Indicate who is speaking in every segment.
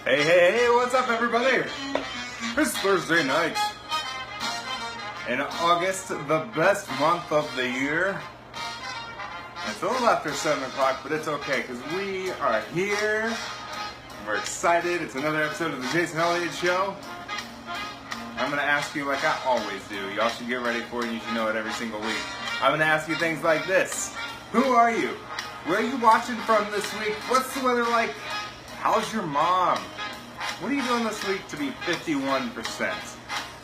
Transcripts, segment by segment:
Speaker 1: Hey, hey, hey, what's up, everybody? It's Thursday night. In August, the best month of the year. It's a little after 7 o'clock, but it's okay, because we are here. We're excited. It's another episode of the Jason Elliott Show. I'm going to ask you like I always do. Y'all should get ready for it. You should know it every single week. I'm going to ask you things like this. Who are you? Where are you watching from this week? What's the weather like? How's your mom? What are you doing this week to be 51%?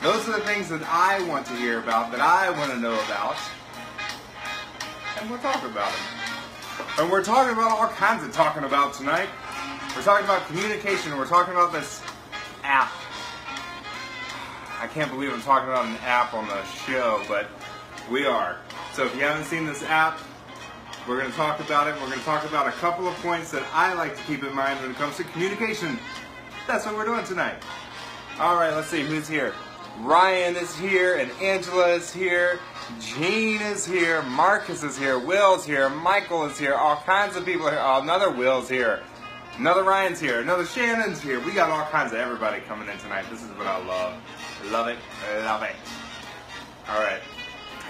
Speaker 1: Those are the things that I want to hear about, that I want to know about. And we'll talk about them. And we're talking about all kinds of talking about tonight. We're talking about communication. We're talking about this app. I can't believe I'm talking about an app on the show, but we are. So if you haven't seen this app, we're going to talk about it. We're going to talk about a couple of points that I like to keep in mind when it comes to communication. That's what we're doing tonight. All right, let's see who's here. Ryan is here, and Angela is here. Jean is here. Marcus is here. Will's here. Michael is here. All kinds of people are here. Oh, another Will's here. Another Ryan's here. Another Shannon's here. We got all kinds of everybody coming in tonight. This is what I love. Love it. Love it. All right.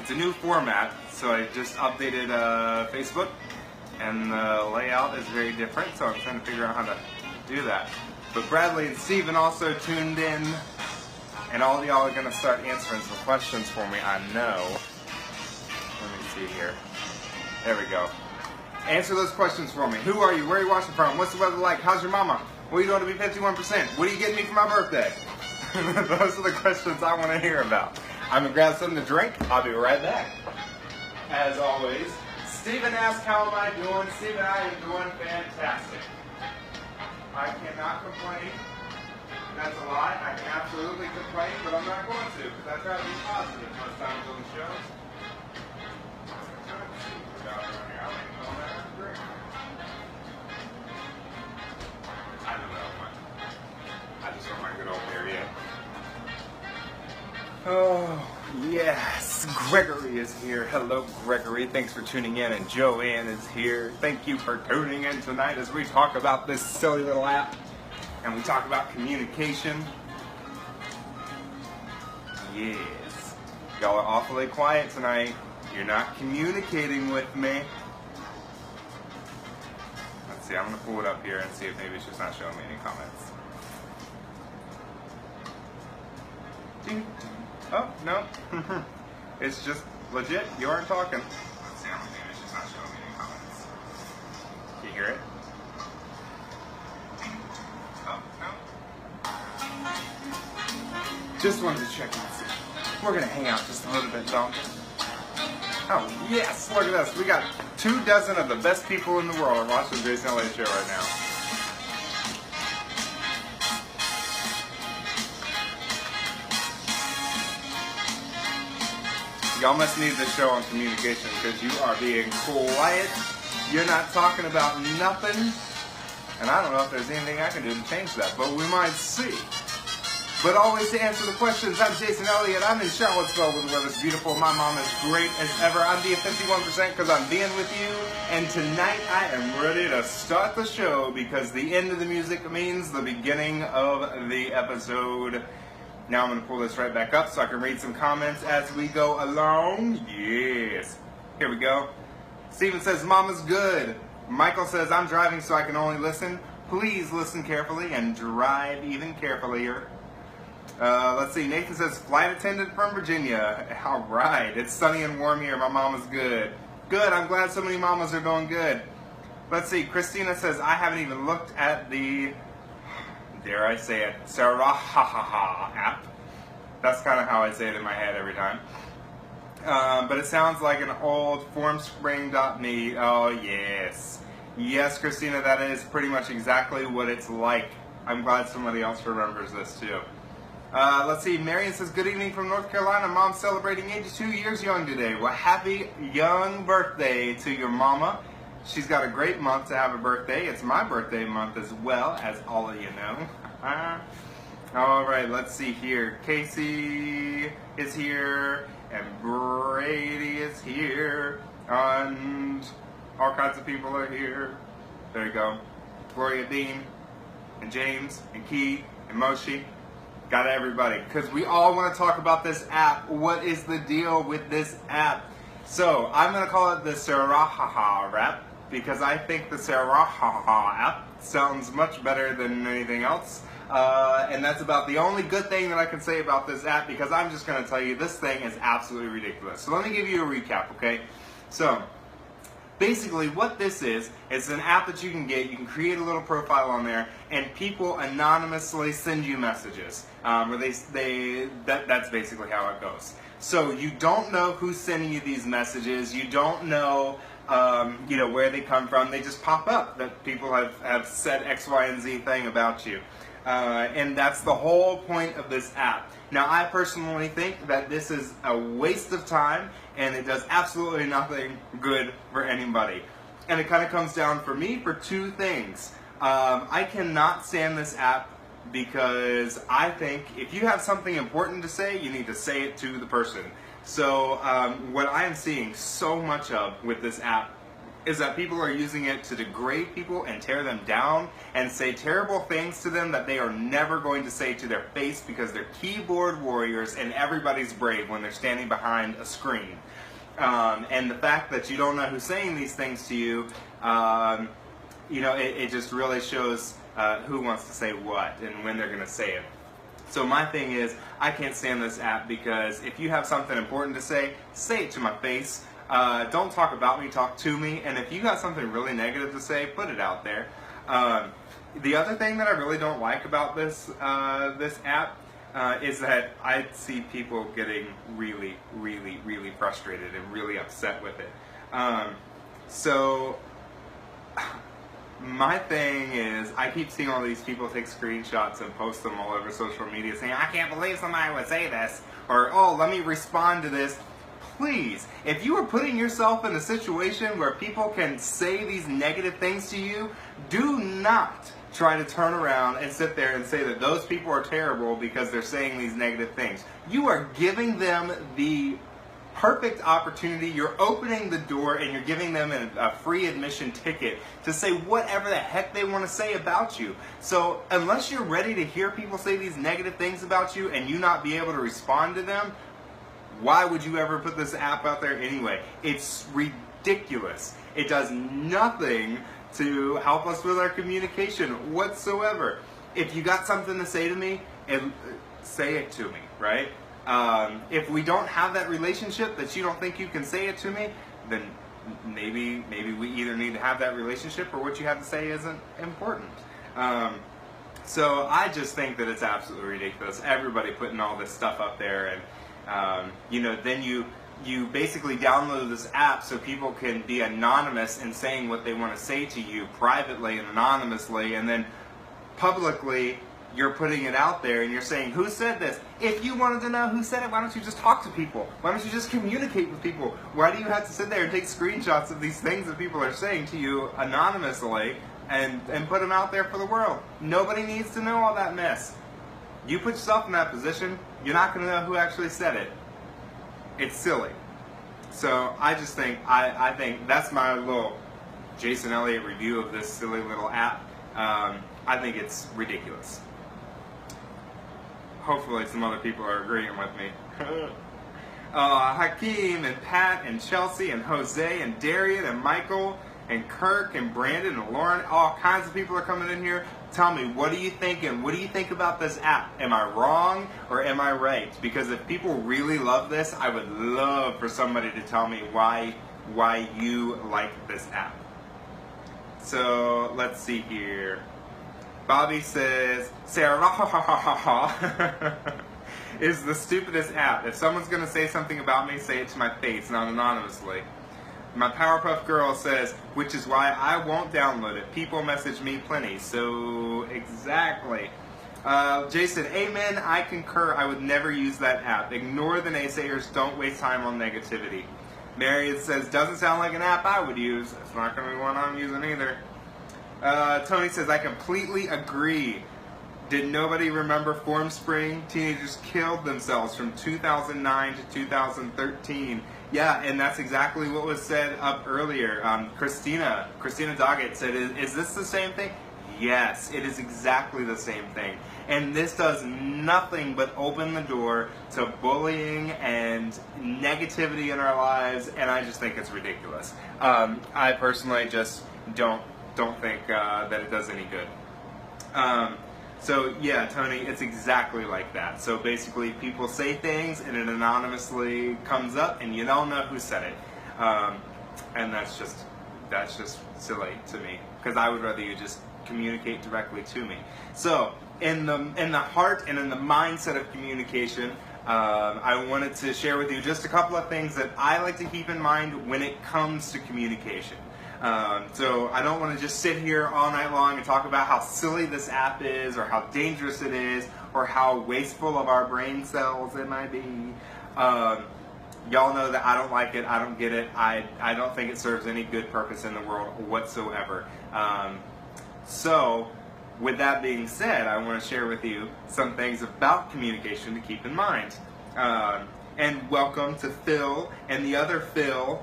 Speaker 1: It's a new format, so I just updated Facebook, and the layout is very different, so I'm trying to figure out how to do that. But Bradley and Steven also tuned in, and all of y'all are going to start answering some questions for me, I know. Let me see here. There we go. Answer those questions for me. Who are you? Where are you watching from? What's the weather like? How's your mama? What are you doing to be 51%? What are you getting me for my birthday? Those are the questions I want to hear about. I'm going to grab something to drink. I'll be right back. As always, Steven asked, how am I doing? Steven, I am doing fantastic. I cannot complain. That's a lie. I can absolutely complain, but I'm not going to, because I try to be positive most times on the show. I don't know. I just want my good old beer, yeah. Oh, yes. Gregory is here. Hello, Gregory. Thanks for tuning in. And Joanne is here. Thank you for tuning in tonight as we talk about this silly little app. And we talk about communication. Yes. Y'all are awfully quiet tonight. You're not communicating with me. Let's see. I'm going to pull it up here and see if maybe it's just not showing me any comments. Oh, no. It's just legit. You aren't talking. Let's see. I'm going to it's just not showing me any comments. Can you hear it? Oh, no. Just wanted to check and see. We're going to hang out just a little bit, though. Oh, yes. Look at this. We got 24 of the best people in the world are watching the Jason Elliott Show right now. Y'all must need this show on communication because you are being quiet. You're not talking about nothing. And I don't know if there's anything I can do to change that, but we might see. But always to answer the questions, I'm Jason Elliott. I'm in Charlottesville where the weather's beautiful. My mom is great as ever. I'm being 51% because I'm being with you. And tonight I am ready to start the show because the end of the music means the beginning of the episode. Now I'm going to pull this right back up so I can read some comments as we go along. Yes. Here we go. Steven says, Mama's good. Michael says, I'm driving so I can only listen. Please listen carefully and drive even carefullier. Let's see. Nathan says, flight attendant from Virginia. All right. It's sunny and warm here. My mama's good. Good. I'm glad so many mamas are doing good. Let's see. Christina says, I haven't even looked at the... dare I say it, Sarahah app. That's kind of how I say it in my head every time. But it sounds like an old formspring.me. Oh, yes. Yes, Christina, that is pretty much exactly what it's like. I'm glad somebody else remembers this, too. Let's see. Marion says, good evening from North Carolina. Mom's celebrating 82 years young today. Well, happy young birthday to your mama. She's got a great month to have a birthday. It's my birthday month as well, as all of you know. All right, let's see here. Casey is here, and Brady is here, and all kinds of people are here. There you go. Gloria Dean. and James and Key and Moshi. Got everybody, because we all want to talk about this app. What is the deal with this app? So I'm going to call it the Sarahah App, because I think the Sarahah App sounds much better than anything else. And that's about the only good thing that I can say about this app, because I'm just going to tell you this thing is absolutely ridiculous. So let me give you a recap, okay? So basically what this is an app that you can get. You can create a little profile on there, and people anonymously send you messages. That's basically how it goes. So you don't know who's sending you these messages. You don't know where they come from. They just pop up that people have said X, Y, and Z thing about you. And that's the whole point of this app. Now, I personally think that this is a waste of time, and it does absolutely nothing good for anybody. And it kind of comes down for me for two things. I cannot stand this app because I think if you have something important to say, you need to say it to the person. So what I am seeing so much of with this app is that people are using it to degrade people and tear them down and say terrible things to them that they are never going to say to their face, because they're keyboard warriors and everybody's brave when they're standing behind a screen. And the fact that you don't know who's saying these things to you, it just really shows who wants to say what and when they're going to say it. So my thing is, I can't stand this app, because if you have something important to say it to my face. Don't talk about me, talk to me. And if you got something really negative to say, put it out there. The other thing that I really don't like about this app is that I see people getting really, really, really frustrated and really upset with it. So my thing is, I keep seeing all these people take screenshots and post them all over social media saying, I can't believe somebody would say this, or, oh, let me respond to this. Please, if you are putting yourself in a situation where people can say these negative things to you, do not try to turn around and sit there and say that those people are terrible because they're saying these negative things. You are giving them the perfect opportunity. You're opening the door, and you're giving them a free admission ticket to say whatever the heck they want to say about you. So unless you're ready to hear people say these negative things about you and you not be able to respond to them, why would you ever put this app out there anyway? It's ridiculous. It does nothing to help us with our communication whatsoever. If you got something to say to me, say it to me, right? If we don't have that relationship that you don't think you can say it to me, then maybe we either need to have that relationship, or what you have to say isn't important. So I just think that it's absolutely ridiculous. Everybody putting all this stuff up there, and then you basically download this app so people can be anonymous in saying what they want to say to you privately and anonymously, and then publicly you're putting it out there and you're saying, who said this? If you wanted to know who said it, why don't you just talk to people? Why don't you just communicate with people? Why do you have to sit there and take screenshots of these things that people are saying to you anonymously and put them out there for the world? Nobody needs to know all that mess. You put yourself in that position, you're not going to know who actually said it. It's silly. So I just think, I think that's my little Jason Elliott review of this silly little app. I think it's ridiculous. Hopefully some other people are agreeing with me. Hakeem and Pat and Chelsea and Jose and Darian and Michael and Kirk and Brandon and Lauren, all kinds of people are coming in here. Tell me, what do you think, and what do you think about this app? Am I wrong or am I right? Because if people really love this, I would love for somebody to tell me why you like this app. So let's see here. Bobby says, Sarahah is the stupidest app. If someone's going to say something about me, say it to my face, not anonymously. My Powerpuff Girl says, which is why I won't download it. People message me plenty. So, exactly. Jason, amen, I concur. I would never use that app. Ignore the naysayers. Don't waste time on negativity. Marion says, doesn't sound like an app I would use. It's not going to be one I'm using either. Tony says, I completely agree. Did nobody remember Formspring? Teenagers killed themselves from 2009 to 2013. Yeah, and that's exactly what was said up earlier. Christina Doggett said, is this the same thing? Yes, it is exactly the same thing. And this does nothing but open the door to bullying and negativity in our lives, and I just think it's ridiculous. I personally just don't think that it does any good. So yeah, Tony, it's exactly like that. So basically, people say things, and it anonymously comes up, and you don't know who said it, and that's just silly to me, because I would rather you just communicate directly to me. So in the heart and in the mindset of communication, I wanted to share with you just a couple of things that I like to keep in mind when it comes to communication. So I don't want to just sit here all night long and talk about how silly this app is, or how dangerous it is, or how wasteful of our brain cells it might be. Y'all know that I don't like it, I don't get it, I don't think it serves any good purpose in the world whatsoever. So, with that being said, I want to share with you some things about communication to keep in mind. And welcome to Phil and the other Phil,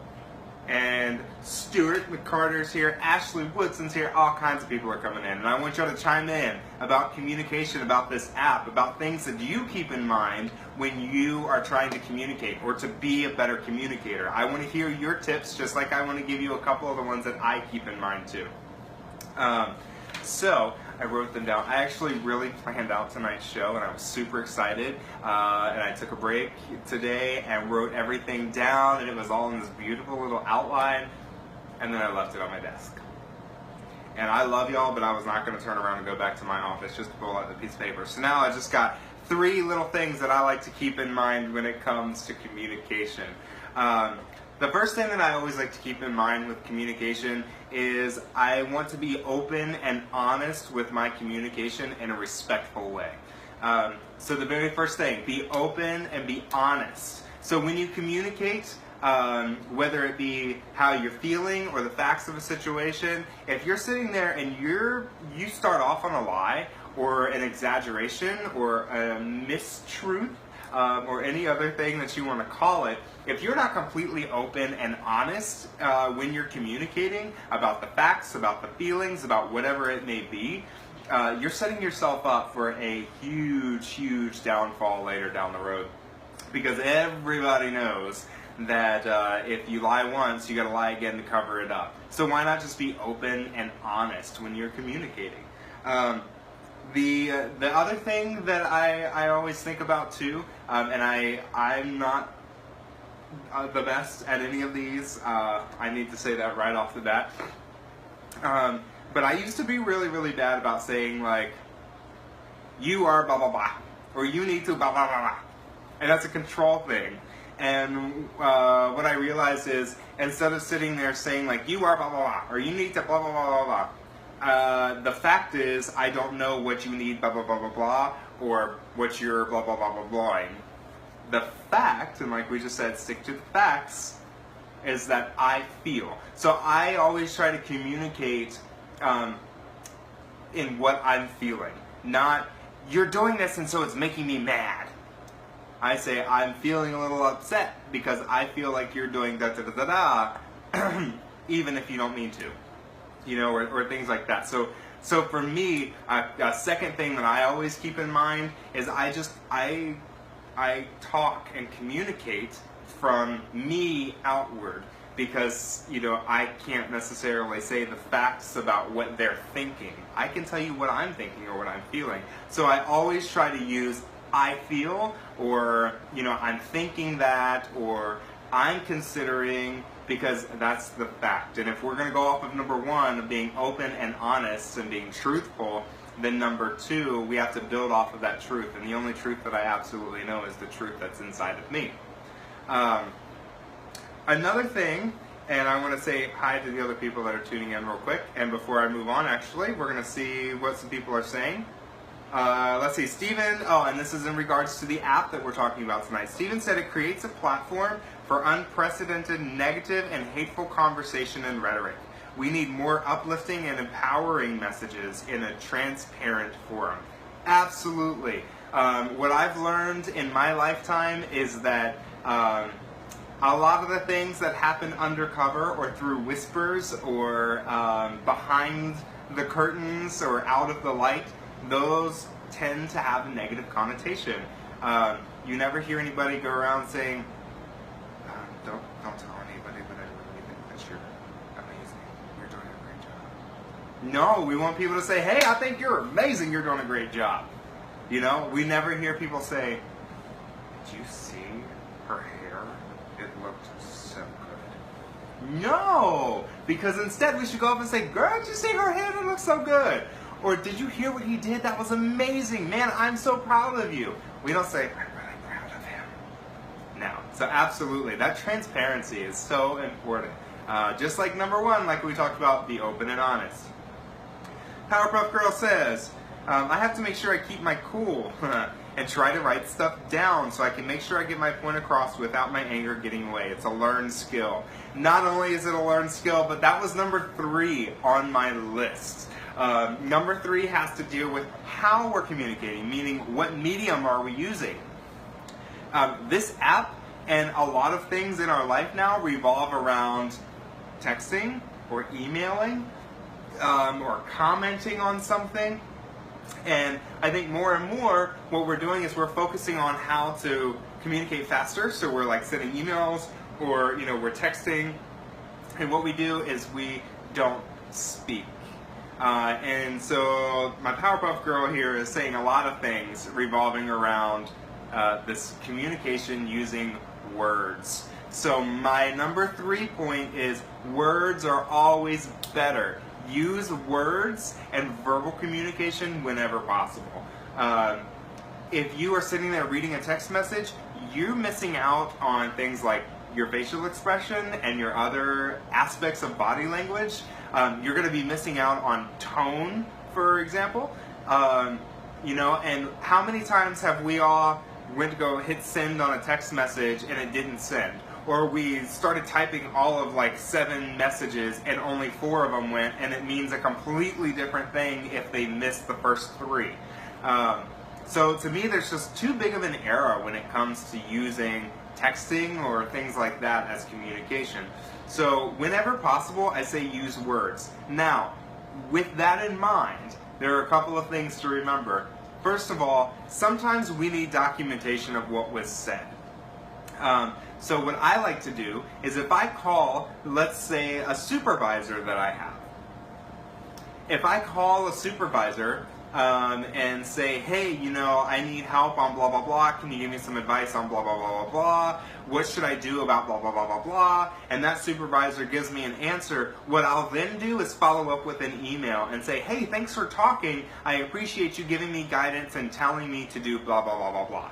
Speaker 1: and Stuart McCarter's here, Ashley Woodson's here, all kinds of people are coming in. And I want y'all to chime in about communication, about this app, about things that you keep in mind when you are trying to communicate or to be a better communicator. I want to hear your tips, just like I want to give you a couple of the ones that I keep in mind too. So I wrote them down. I actually really planned out tonight's show, and I was super excited. And I took a break today and wrote everything down, and it was all in this beautiful little outline. And then I left it on my desk. And I love y'all, but I was not going to turn around and go back to my office just to pull out the piece of paper. So now I just got 3 little things that I like to keep in mind when it comes to communication. The first thing that I always like to keep in mind with communication is I want to be open and honest with my communication in a respectful way. So the very first thing, be open and be honest. So when you communicate, whether it be how you're feeling or the facts of a situation, if you're sitting there and you start off on a lie or an exaggeration or a mistruth, or any other thing that you want to call it, if you're not completely open and honest when you're communicating about the facts, about the feelings, about whatever it may be, you're setting yourself up for a huge downfall later down the road. Because everybody knows that if you lie once, you got to lie again to cover it up. So why not just be open and honest when you're communicating? The other thing that I always think about too, and I'm not the best at any of these, I need to say that right off the bat, but I used to be really bad about saying like, you are blah blah blah, or you need to blah blah blah blah, and that's a control thing. And what I realized is, instead of sitting there saying like, you are blah blah blah, or you need to blah blah blah blah blah, the fact is, I don't know what you need, blah, blah, blah, blah, blah, or what you're blah, blah, blah, blah, blahing. The fact, and like we just said, stick to the facts, is that I feel. So I always try to communicate in what I'm feeling. Not, you're doing this and so it's making me mad. I say, I'm feeling a little upset because I feel like you're doing da-da-da-da-da, even if you don't mean to. You know, or things like that. So for me, a second thing that I always keep in mind is I talk and communicate from me outward, because, you know, I can't necessarily say the facts about what they're thinking. I can tell you what I'm thinking or what I'm feeling. So I always try to use I feel, or, you know, I'm thinking that, or I'm considering, because that's the fact. And if we're going to go off of number 1, of being open and honest and being truthful, then number 2, we have to build off of that truth. And the only truth that I absolutely know is the truth that's inside of me. Another thing, and I want to say hi to the other people that are tuning in real quick. And before I move on, actually, we're going to see what some people are saying. Let's see, Steven, and this is in regards to the app that we're talking about tonight. Steven said it creates a platform for unprecedented negative and hateful conversation and rhetoric. We need more uplifting and empowering messages in a transparent forum. Absolutely. What I've learned in my lifetime is that a lot of the things that happen undercover or through whispers or behind the curtains or out of the light, those tend to have a negative connotation. You never hear anybody go around saying, don't tell anybody, but I really think that you're amazing. You're doing a great job. No, we want people to say, hey, I think you're amazing. You're doing a great job. You know, we never hear people say, did you see her hair? It looked so good. No, because instead we should go up and say, girl, did you see her hair? It looks so good. Or did you hear what he did? That was amazing. Man, I'm so proud of you. We don't say, I'm really proud of him. No. So absolutely, that transparency is so important. Just like number one, like we talked about, be open and honest. Powerpuff Girl says, I have to make sure I keep my cool and try to write stuff down so I can make sure I get my point across without my anger getting away. It's a learned skill. Not only is it a learned skill, but that was number 3 on my list. Number 3 has to deal with how we're communicating, meaning what medium are we using. This app and a lot of things in our life now revolve around texting or emailing or commenting on something. And I think more and more what we're doing is we're focusing on how to communicate faster. So we're like sending emails or we're texting. And what we do is we don't speak. And so my Powerpuff Girl here is saying a lot of things revolving around this communication using words. So my number 3 point is words are always better. Use words and verbal communication whenever possible. If you are sitting there reading a text message, you're missing out on things like your facial expression and your other aspects of body language. You're going to be missing out on tone, for example. And how many times have we all went to go hit send on a text message and it didn't send? Or we started typing all of like 7 messages and only 4 of them went, and it means a completely different thing if they missed the first 3. So to me, there's just too big of an error when it comes to using texting or things like that as communication. So whenever possible, I say use words. Now, with that in mind, there are a couple of things to remember. First of all, sometimes we need documentation of what was said. So what I like to do is if I call, let's say, a supervisor that I have. If I call a supervisor and say, hey, I need help on blah, blah, blah. Can you give me some advice on blah, blah, blah, blah, blah? What should I do about blah, blah, blah, blah, blah? And that supervisor gives me an answer. What I'll then do is follow up with an email and say, hey, thanks for talking. I appreciate you giving me guidance and telling me to do blah, blah, blah, blah, blah.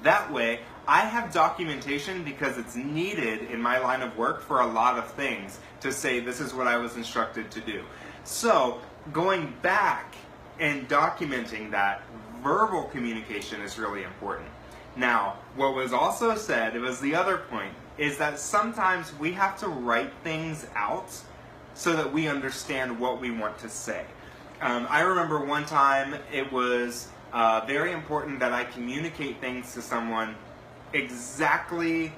Speaker 1: That way, I have documentation because it's needed in my line of work for a lot of things to say this is what I was instructed to do. So going back and documenting that verbal communication is really important. Now, what was also said, it was the other point, is that sometimes we have to write things out so that we understand what we want to say. I remember one time it was very important that I communicate things to someone exactly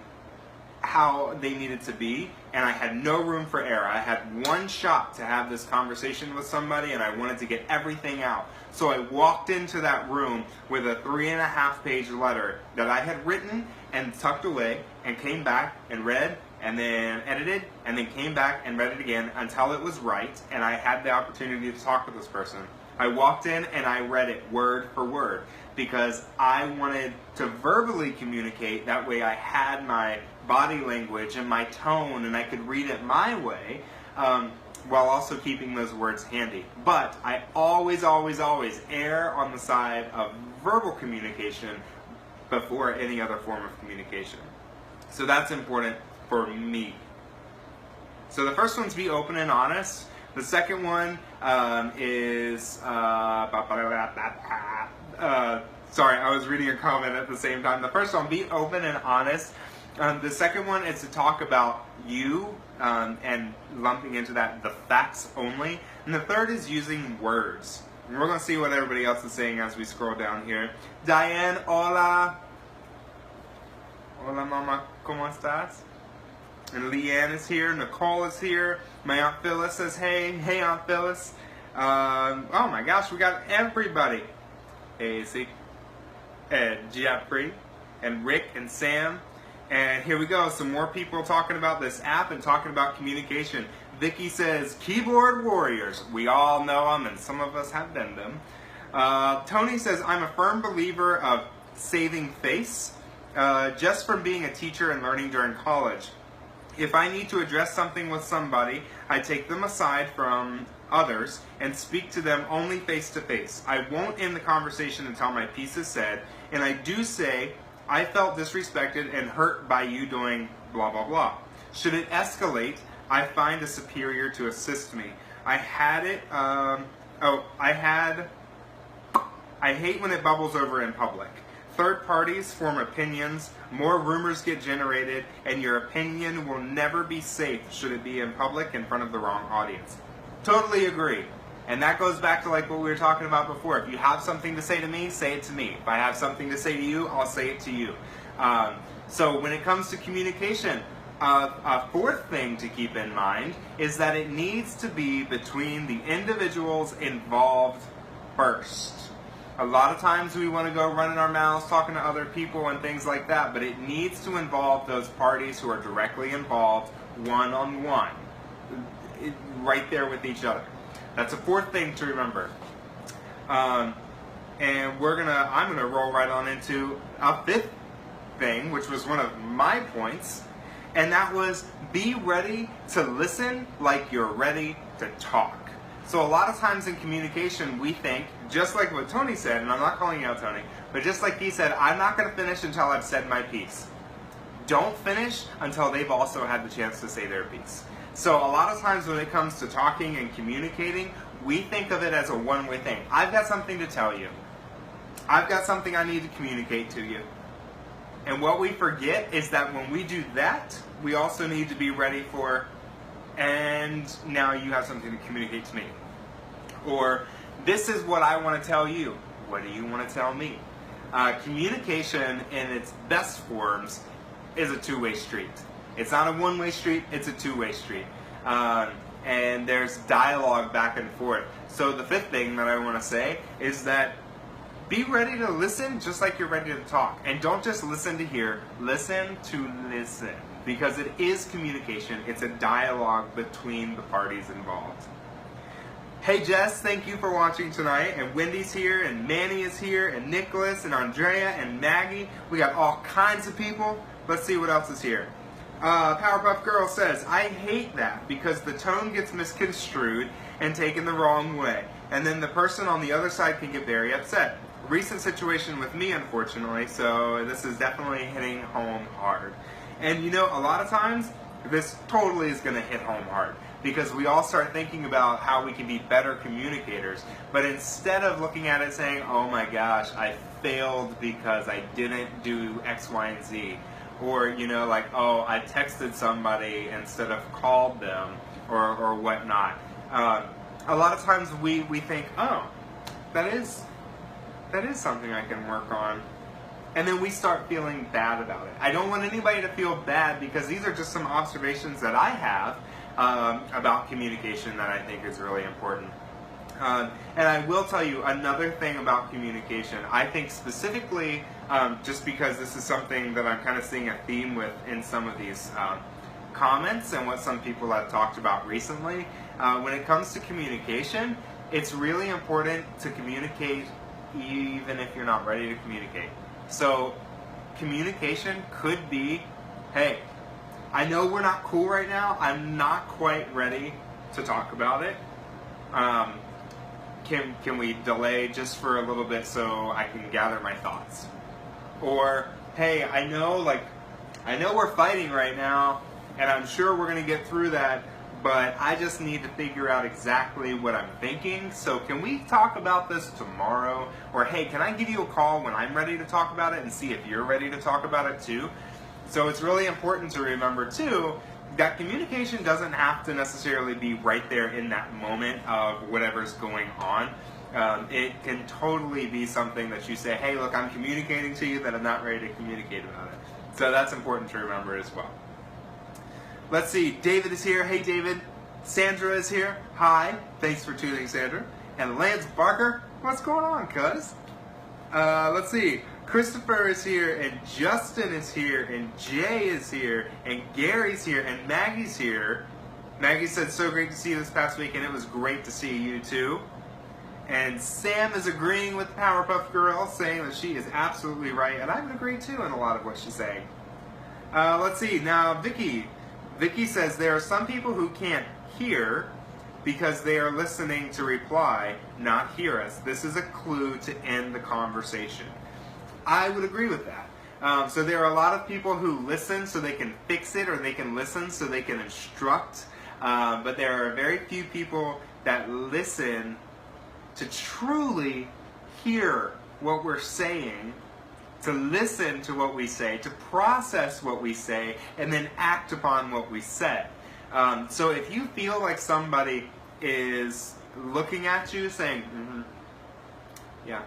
Speaker 1: how they needed to be, and I had no room for error. I had one shot to have this conversation with somebody, and I wanted to get everything out. So I walked into that room with a 3.5-page letter that I had written and tucked away, and came back and read, and then edited, and then came back and read it again until it was right, and I had the opportunity to talk to this person. I walked in and I read it word for word because I wanted to verbally communicate. That way I had my body language and my tone and I could read it my way while also keeping those words handy. But I always, always, always err on the side of verbal communication before any other form of communication. So that's important for me. So the first one's be open and honest. The second one is, sorry, I was reading a comment at the same time. The first one, be open and honest. The second one is to talk about you and lumping into that the facts only. And the third is using words. And we're going to see what everybody else is saying as we scroll down here. Diane, hola. Hola, mama, ¿cómo estás? And Leanne is here, Nicole is here, my Aunt Phyllis says hey, hey Aunt Phyllis. Oh my gosh, we got everybody. AC, and Jeffrey, and Rick, and Sam. And here we go, some more people talking about this app and talking about communication. Vicky says, keyboard warriors. We all know them, and some of us have been them. Tony says, I'm a firm believer of saving face, just from being a teacher and learning during college. If I need to address something with somebody, I take them aside from others and speak to them only face to face. I won't end the conversation until my piece is said, and I do say, I felt disrespected and hurt by you doing blah blah blah. Should it escalate, I find a superior to assist me. I hate when it bubbles over in public. Third parties form opinions, more rumors get generated, and your opinion will never be safe should it be in public in front of the wrong audience. Totally agree. And that goes back to like what we were talking about before. If you have something to say to me, say it to me. If I have something to say to you, I'll say it to you. So when it comes to communication, a fourth thing to keep in mind is that it needs to be between the individuals involved first. A lot of times we want to go running our mouths talking to other people and things like that, but it needs to involve those parties who are directly involved one-on-one, right there with each other. That's a fourth thing to remember. And I'm gonna roll right on into a fifth thing, which was one of my points, and that was be ready to listen like you're ready to talk. So a lot of times in communication, we think, just like what Tony said, and I'm not calling you out, Tony, but just like he said, I'm not gonna finish until I've said my piece. Don't finish until they've also had the chance to say their piece. So a lot of times when it comes to talking and communicating, we think of it as a one-way thing. I've got something to tell you. I've got something I need to communicate to you. And what we forget is that when we do that, we also need to be ready for, and now you have something to communicate to me. Or, this is what I want to tell you. What do you want to tell me? Communication in its best forms is a two-way street. It's not a one-way street, it's a two-way street. And there's dialogue back and forth. So the fifth thing that I want to say is that be ready to listen just like you're ready to talk. And don't just listen to hear, listen to listen. Because it is communication, it's a dialogue between the parties involved. Hey Jess, thank you for watching tonight, and Wendy's here, and Manny is here, and Nicholas, and Andrea, and Maggie. We got all kinds of people. Let's see what else is here. Powerpuff Girl says, I hate that because the tone gets misconstrued and taken the wrong way, and then the person on the other side can get very upset. Recent situation with me, unfortunately, so this is definitely hitting home hard. And you know, a lot of times, this totally is going to hit home hard because we all start thinking about how we can be better communicators, but instead of looking at it saying, oh my gosh, I failed because I didn't do X, Y, and Z, or, you know, like, oh, I texted somebody instead of called them, or whatnot. A lot of times we think, oh, that is something I can work on. And then we start feeling bad about it. I don't want anybody to feel bad because these are just some observations that I have about communication that I think is really important. And I will tell you another thing about communication. I think specifically, just because this is something that I'm kind of seeing a theme with in some of these comments and what some people have talked about recently, when it comes to communication, it's really important to communicate even if you're not ready to communicate. So communication could be, hey, I know we're not cool right now. I'm not quite ready to talk about it. Can we delay just for a little bit so I can gather my thoughts? Or, hey, I know we're fighting right now, and I'm sure we're going to get through that, but I just need to figure out exactly what I'm thinking. So can we talk about this tomorrow? Or, hey, can I give you a call when I'm ready to talk about it and see if you're ready to talk about it too? So it's really important to remember too that communication doesn't have to necessarily be right there in that moment of whatever's going on. It can totally be something that you say, hey, look, I'm communicating to you that I'm not ready to communicate about it. So that's important to remember as well. Let's see, David is here. Hey, David. Sandra is here. Hi. Thanks for tuning, Sandra. And Lance Barker. What's going on, cuz? Let's see. Christopher is here, and Justin is here, and Jay is here, and Gary's here, and Maggie's here. Maggie said, so great to see you this past week, and it was great to see you too. And Sam is agreeing with Powerpuff Girl, saying that she is absolutely right, and I would agree too in a lot of what she's saying. Let's see, now Vicky. Vicky says, there are some people who can't hear because they are listening to reply, not hear us. This is a clue to end the conversation. I would agree with that. So there are a lot of people who listen so they can fix it, or they can listen so they can instruct. But there are very few people that listen to truly hear what we're saying, to listen to what we say, to process what we say, and then act upon what we said. So if you feel like somebody is looking at you saying, yeah,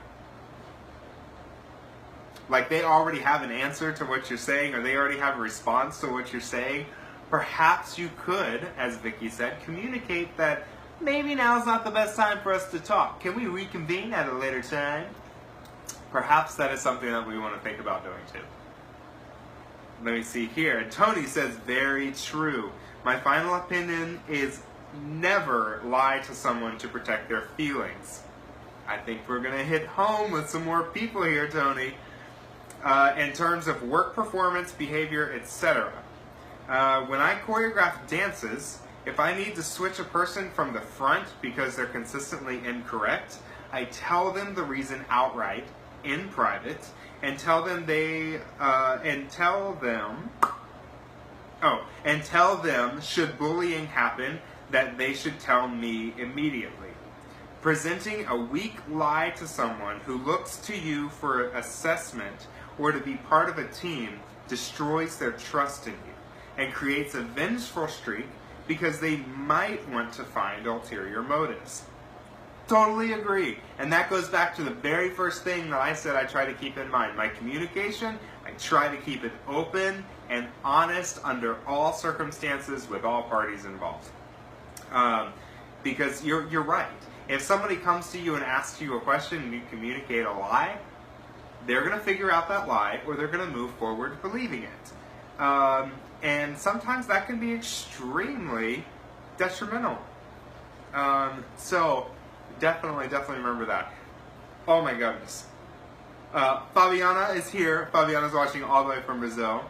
Speaker 1: like they already have an answer to what you're saying, or they already have a response to what you're saying, perhaps you could, as Vicky said, communicate that maybe now's not the best time for us to talk. Can we reconvene at a later time? Perhaps that is something that we want to think about doing too. Let me see here. Tony says, very true. My final opinion is never lie to someone to protect their feelings. I think we're going to hit home with some more people here, Tony. In terms of work performance, behavior, etc. When I choreograph dances, if I need to switch a person from the front because they're consistently incorrect, I tell them the reason outright in private, and tell them should bullying happen that they should tell me immediately. Presenting a weak lie to someone who looks to you for assessment or to be part of a team destroys their trust in you and creates a vengeful streak because they might want to find ulterior motives. Totally agree. And that goes back to the very first thing that I said I try to keep in mind. My communication, I try to keep it open and honest under all circumstances with all parties involved. Because you're right. If somebody comes to you and asks you a question and you communicate a lie, they're going to figure out that lie, or they're going to move forward believing it. And sometimes that can be extremely detrimental. So definitely remember that. Oh my goodness. Fabiana is here. Fabiana's watching all the way from Brazil.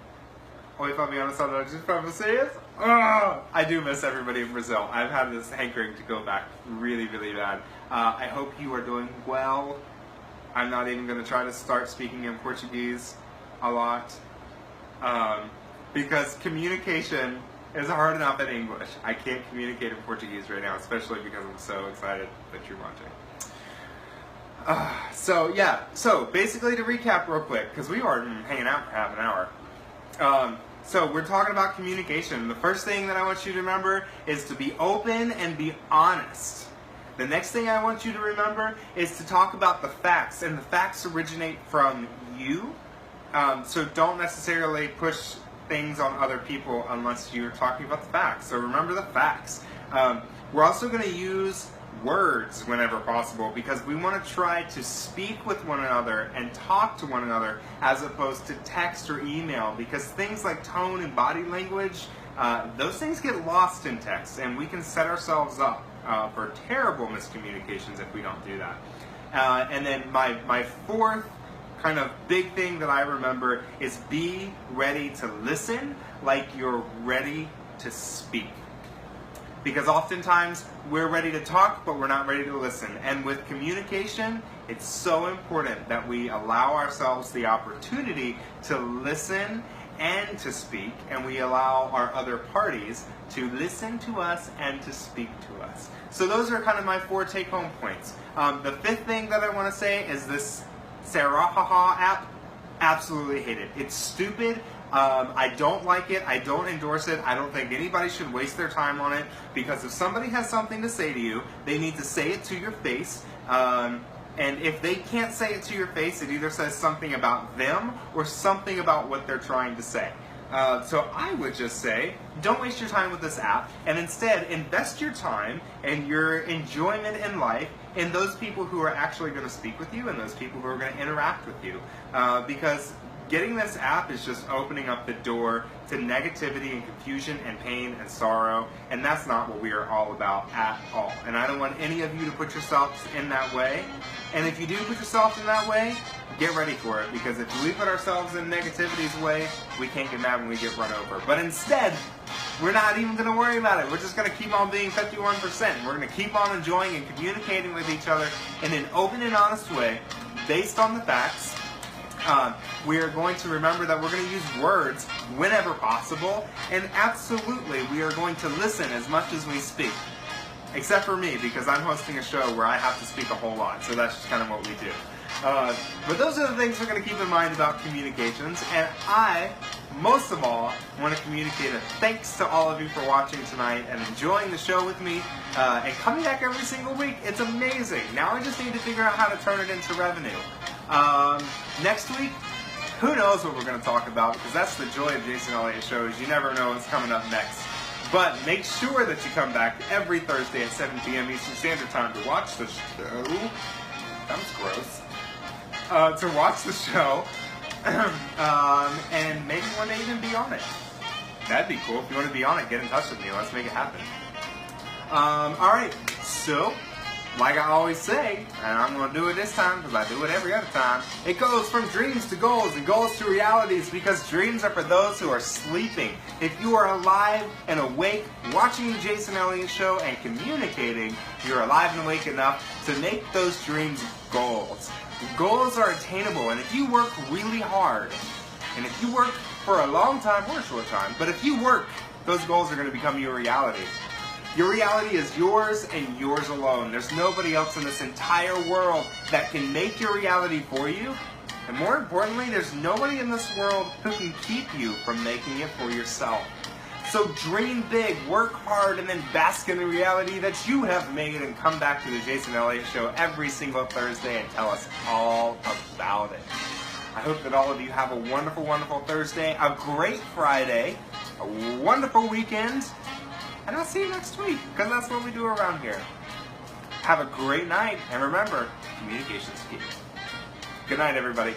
Speaker 1: Oi, Fabiana, saudades pra vocês. I do miss everybody in Brazil. I've had this hankering to go back really, really bad. I hope you are doing well. I'm not even going to try to start speaking in Portuguese a lot. Because communication is hard enough in English. I can't communicate in Portuguese right now, especially because I'm so excited that you're watching. So basically to recap real quick, because we are hanging out for half an hour. So we're talking about communication. The first thing that I want you to remember is to be open and be honest. The next thing I want you to remember is to talk about the facts, and the facts originate from you. So don't necessarily push things on other people unless you're talking about the facts. So remember the facts. We're also going to use words whenever possible, because we want to try to speak with one another and talk to one another as opposed to text or email, because things like tone and body language, those things get lost in text, and we can set ourselves up for terrible miscommunications if we don't do that. And then my fourth kind of big thing that I remember is be ready to listen like you're ready to speak. Because oftentimes we're ready to talk, but we're not ready to listen. And with communication, it's so important that we allow ourselves the opportunity to listen and to speak, and we allow our other parties to listen to us and to speak to us. So those are kind of my 4 take-home points. The fifth thing that I want to say is this Sarahah app. Absolutely hate it. It's stupid. I don't like it. I don't endorse it. I don't think anybody should waste their time on it, because if somebody has something to say to you, they need to say it to your face. And if they can't say it to your face, it either says something about them or something about what they're trying to say. So I would just say, don't waste your time with this app, and instead invest your time and your enjoyment in life in those people who are actually going to speak with you and those people who are going to interact with you. Because getting this app is just opening up the door to negativity and confusion and pain and sorrow, and that's not what we are all about at all. And I don't want any of you to put yourselves in that way. And if you do put yourself in that way, get ready for it, because if we put ourselves in negativity's way, we can't get mad when we get run over. But instead, we're not even going to worry about it. We're just going to keep on being 51%. We're going to keep on enjoying and communicating with each other in an open and honest way, based on the facts. We are going to remember that we're going to use words whenever possible, and absolutely we are going to listen as much as we speak. Except for me, because I'm hosting a show where I have to speak a whole lot, so that's just kind of what we do. But those are the things we're going to keep in mind about communications, and I, most of all, want to communicate a thanks to all of you for watching tonight and enjoying the show with me, and coming back every single week. It's amazing. Now I just need to figure out how to turn it into revenue. Next week, who knows what we're going to talk about, because that's the joy of Jason Elliott shows. You never know what's coming up next. But make sure that you come back every Thursday at 7 p.m. Eastern Standard Time to watch the show. That was gross. To watch the show, and maybe one day even be on it. That'd be cool. If you want to be on it, get in touch with me. Let's make it happen. Alright, so, like I always say, and I'm going to do it this time because I do it every other time, it goes from dreams to goals and goals to realities, because dreams are for those who are sleeping. If you are alive and awake, watching the Jason Elliott Show and communicating, you're alive and awake enough to make those dreams goals. Goals are attainable, and if you work really hard, and if you work for a long time or a short time, but if you work, those goals are going to become your reality. Your reality is yours and yours alone. There's nobody else in this entire world that can make your reality for you. And more importantly, there's nobody in this world who can keep you from making it for yourself. So dream big, work hard, and then bask in the reality that you have made, and come back to the Jason Elliott Show every single Thursday and tell us all about it. I hope that all of you have a wonderful, wonderful Thursday, a great Friday, a wonderful weekend, and I'll see you next week, because that's what we do around here. Have a great night, and remember, communication's key. Good night, everybody.